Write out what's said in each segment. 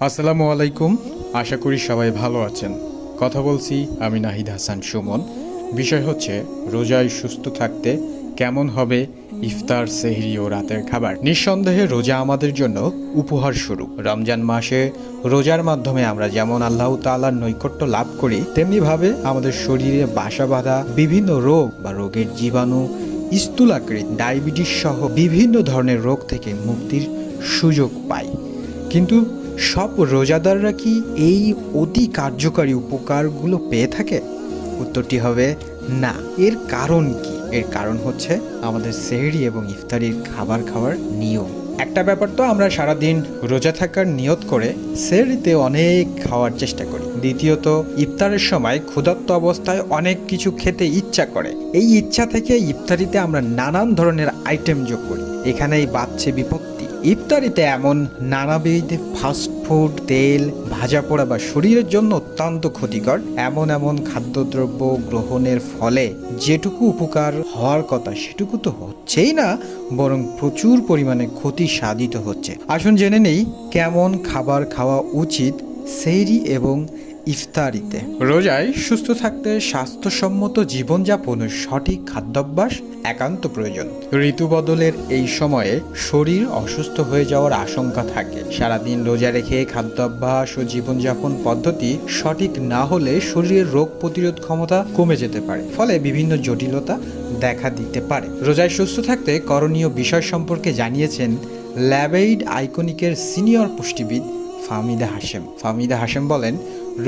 আসসালামু আলাইকুম। আশা করি সবাই ভালো আছেন। কথা বলছি আমি নাহিদ হাসান সুমন। বিষয় হচ্ছে রোজায় সুস্থ থাকতে কেমন হবে ইফতার, সেহরি ও রাতের খাবার। নিঃসন্দেহে রোজা আমাদের জন্য উপহার স্বরূপ। রমজান মাসে রোজার মাধ্যমে আমরা যেমন আল্লাহ তাআলার নৈকট্য লাভ করি, তেমনিভাবে আমাদের শরীরে বাসা বাঁধা বিভিন্ন রোগ বা রোগের জীবাণু, স্থূলাকৃত, ডায়াবেটিস সহ বিভিন্ন ধরনের রোগ থেকে মুক্তির সুযোগ পাই। কিন্তু সব রোজাদাররা কি এই অতি কার্যকারী উপকারগুলো পেয়ে থাকে? উত্তরটি হবে না। এর কারণ কি? এর কারণ হচ্ছে আমাদের সেহরি এবং ইফতারির খাবার খাওয়ার নিয়ম। একটা ব্যাপার তো, আমরা সারাদিন রোজা থাকার নিয়ত করে সেহরিতে অনেক খাওয়ার চেষ্টা করি। দ্বিতীয়ত, ইফতারের সময় ক্ষুধার্ত অবস্থায় অনেক কিছু খেতে ইচ্ছা করে। এই ইচ্ছা থেকে ইফতারিতে আমরা নানান ধরনের আইটেম যোগ করি। এখানেই বাড়ছে বিপত্তি। ইফতারিতে এমন নানাবিধ ফাস্টফুড, তেল, ভাজা পোড়া বা শরীরের জন্য অত্যন্ত ক্ষতিকর এমন খাদ্যদ্রব্য গ্রহণের ফলে যেটুকু উপকার হওয়ার কথা সেটুকু তো হচ্ছেই না, বরং প্রচুর পরিমাণে ক্ষতি সাধিত হচ্ছে। আসুন জেনে নেই কেমন খাবার খাওয়া উচিত সেহরি এবং ইফতারিতে। রোজায় সুস্থ থাকতে স্বাস্থ্যসম্মত জীবনযাপন ও সঠিক খাদ্যাভ্যাস একান্ত প্রয়োজন। ঋতু বদলের এই সময়ে শরীর অসুস্থ হয়ে যাওয়ার আশঙ্কা থাকে। সারাদিন রোজা রেখে খাদ্যাভ্যাস ও জীবনযাপন পদ্ধতি সঠিক না হলে শরীরের রোগ প্রতিরোধ ক্ষমতা কমে যেতে পারে, ফলে বিভিন্ন জটিলতা দেখা দিতে পারে। রোজায় সুস্থ থাকতে করণীয় বিষয় সম্পর্কে জানিয়েছেন ল্যাবেইড আইকনিকের সিনিয়র পুষ্টিবিদ ফাহমিদা হাশেম বলেন,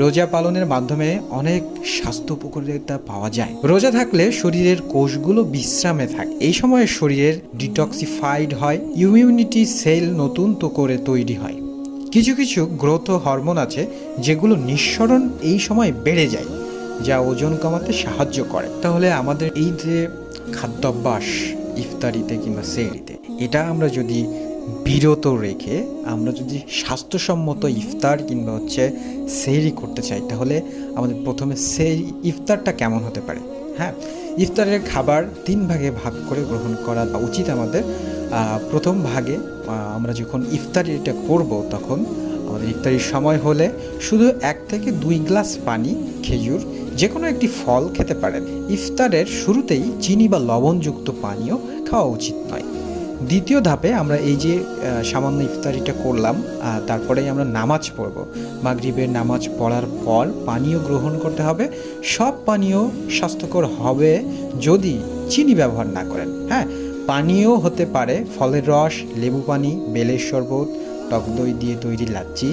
রোজা পালনের মাধ্যমে অনেক স্বাস্থ্য উপকারিতা পাওয়া যায়। রোজা থাকলে শরীরের কোষগুলো বিশ্রামে থাকে। এই সময় শরীরের ডিটক্সিফাইড হয়, ইমিউনিটি সেল নতুন করে তৈরি হয়। কিছু গ্রোথ হরমোন আছে যেগুলো নিঃসরণ এই সময় বেড়ে যায়, যা ওজন কমাতে সাহায্য করে। তাহলে আমাদের এই যে খাদ্যাভ্যাস ইফতারিতে কিংবা সেহরিতে, এটা আমরা যদি বিরত রেখে আমরা যদি স্বাস্থ্যসম্মত ইফতার কিংবা সেহরি করতে চাই, তাহলে আমাদের প্রথমে ইফতারটা কেমন হতে পারে। হ্যাঁ, ইফতারের খাবার 3 ভাগে ভাগ করে গ্রহণ করা উচিত আমাদের। প্রথম ভাগে আমরা যখন ইফতারিটা করব, তখন আমাদের ইফতারির সময় হলে শুধু 1 থেকে 2 গ্লাস পানি, খেজুর, যে কোনো একটি ফল খেতে পারেন। ইফতারের শুরুতেই চিনি বা লবণযুক্ত পানীয় খাওয়া উচিত নয়। দ্বিতীয় ধাপে আমরা এই যে সামান্য ইফতারিটা করলাম, তারপরেই আমরা নামাজ পড়ব। মাগরিবের নামাজ পড়ার পর পানীয় গ্রহণ করতে হবে। সব পানীয় স্বাস্থ্যকর হবে যদি চিনি ব্যবহার না করেন। হ্যাঁ, পানীয় হতে পারে ফলের রস, লেবু পানি, বেলের শরবত, টক দই দিয়ে তৈরি লাচ্ছি,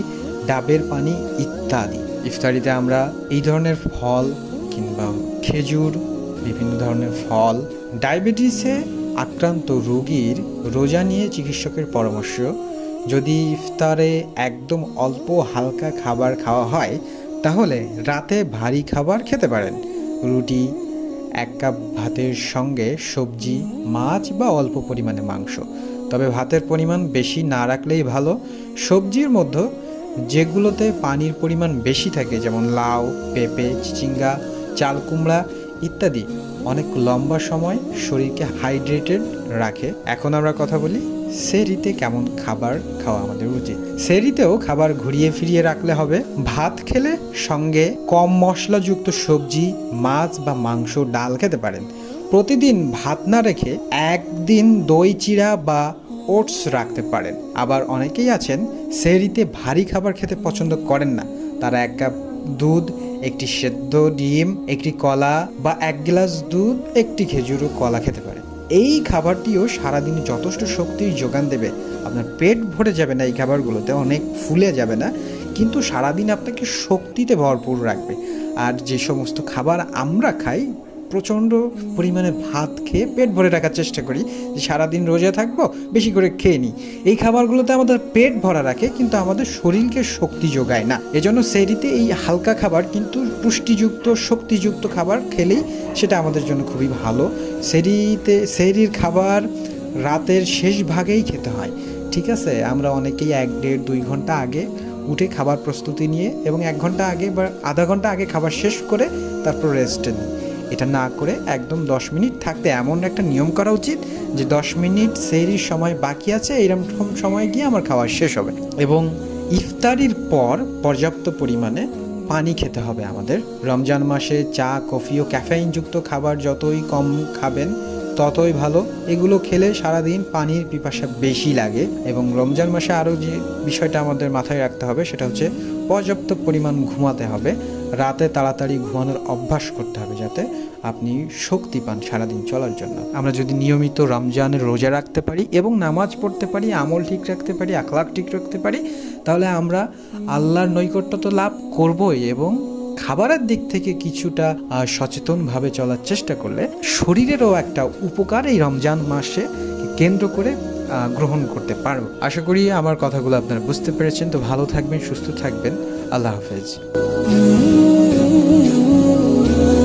ডাবের পানি ইত্যাদি। ইফতারিতে আমরা এই ধরনের ফল কিংবা খেজুর, বিভিন্ন ধরনের ফল। ডায়াবেটিসে আক্রান্ত রোগীর রোজা নিয়ে চিকিৎসকের পরামর্শ, যদি ইফতারে একদম অল্প হালকা খাবার খাওয়া হয়, তাহলে রাতে ভারী খাবার খেতে পারেন। রুটি, 1 কাপ ভাতের সঙ্গে সবজি, মাছ বা অল্প পরিমাণে মাংস। তবে ভাতের পরিমাণ বেশি না রাখলেই ভালো। সবজির মধ্যে যেগুলোতে পানির পরিমাণ বেশি থাকে, যেমন লাউ, পেঁপে, চিচিঙ্গা, চাল কুমড়া ইত্যাদি, অনেক লম্বা সময় শরীরকে হাইড্রেটেড রাখে। এখন আমরা কথা বলি সেহরিতে কেমন খাবার খাওয়া আমাদের উচিত। সেহরিতেও খাবার ঘুরিয়ে ফিরিয়ে রাখলে হবে। ভাত খেলে সঙ্গে কম মশলাযুক্ত সবজি, মাছ বা মাংস, ডাল খেতে পারেন। প্রতিদিন ভাত না রেখে একদিন দই চিড়া বা ওটস রাখতে পারেন। আবার অনেকেই আছেন সেহরিতে ভারী খাবার খেতে পছন্দ করেন না। তারা 1 কাপ দুধ, একটি সেদ্ধ ডিম, একটি কলা বা 1 গ্লাস দুধ, একটি খেজুর ও কলা খেতে পারে। এই খাবারটিও সারাদিন যথেষ্ট শক্তির যোগান দেবে। আপনার পেট ভরে যাবে না, এই খাবারগুলোতে অনেক ফুলে যাবে না, কিন্তু সারাদিন আপনাকে শক্তিতে ভরপুর রাখবে। আর যে সমস্ত খাবার আমরা খাই, প্রচণ্ড পরিমাণে ভাত খেয়ে পেট ভরে রাখার চেষ্টা করি, যে সারাদিন রোজা থাকবো, বেশি করে খেয়ে নিই। এই খাবারগুলোতে আমাদের পেট ভরা রাখে, কিন্তু আমাদের শরীরকে শক্তি যোগায় না। এজন্য সেহরিতে এই হালকা খাবার কিন্তু পুষ্টিযুক্ত, শক্তিযুক্ত খাবার খেলেই সেটা আমাদের জন্য খুবই ভালো। সেহরির খাবার রাতের শেষ ভাগেই খেতে হয়। ঠিক আছে, আমরা অনেকেই 1-1.5-2 ঘন্টা আগে উঠে খাবার প্রস্তুতি নিয়ে এবং 1 ঘন্টা আগে বা আধা ঘন্টা আগে খাবার শেষ করে তারপর রেস্টে নিই। এটা না করে একদম 10 মিনিট থাকতে এমন একটা নিয়ম করা উচিত যে 10 মিনিট সেহরির সময় বাকি আছে, এইরকম সময় গিয়ে আমার খাওয়া শেষ হবে। এবং ইফতারির পর পর্যাপ্ত পরিমাণে পানি খেতে হবে আমাদের। রমজান মাসে চা, কফি ও ক্যাফেইনযুক্ত খাবার যতই কম খাবেন ততই ভালো। এগুলো খেলে সারাদিন পানির পিপাসা বেশি লাগে। এবং রমজান মাসে আরও যে বিষয়টা আমাদের মাথায় রাখতে হবে সেটা হচ্ছে পর্যাপ্ত পরিমাণ ঘুমাতে হবে। রাতে তাড়াতাড়ি ঘুমানোর অভ্যাস করতে হবে যাতে আপনি শক্তি পান সারাদিন চলার জন্য। আমরা যদি নিয়মিত রমজানের রোজা রাখতে পারি এবং নামাজ পড়তে পারি, আমল ঠিক রাখতে পারি, আখলাক ঠিক রাখতে পারি, তাহলে আমরা আল্লাহর নৈকট্য তো লাভ করবই এবং খাবারের দিক থেকে কিছুটা সচেতনভাবে চলার চেষ্টা করলে শরীরেরও একটা উপকার এই রমজান মাসে কেন্দ্র করে গ্রহণ করতে পারবো। আশা করি আমার কথাগুলো আপনারা বুঝতে পেরেছেন। তো ভালো থাকবেন, সুস্থ থাকবেন। আল্লাহ হাফেজ।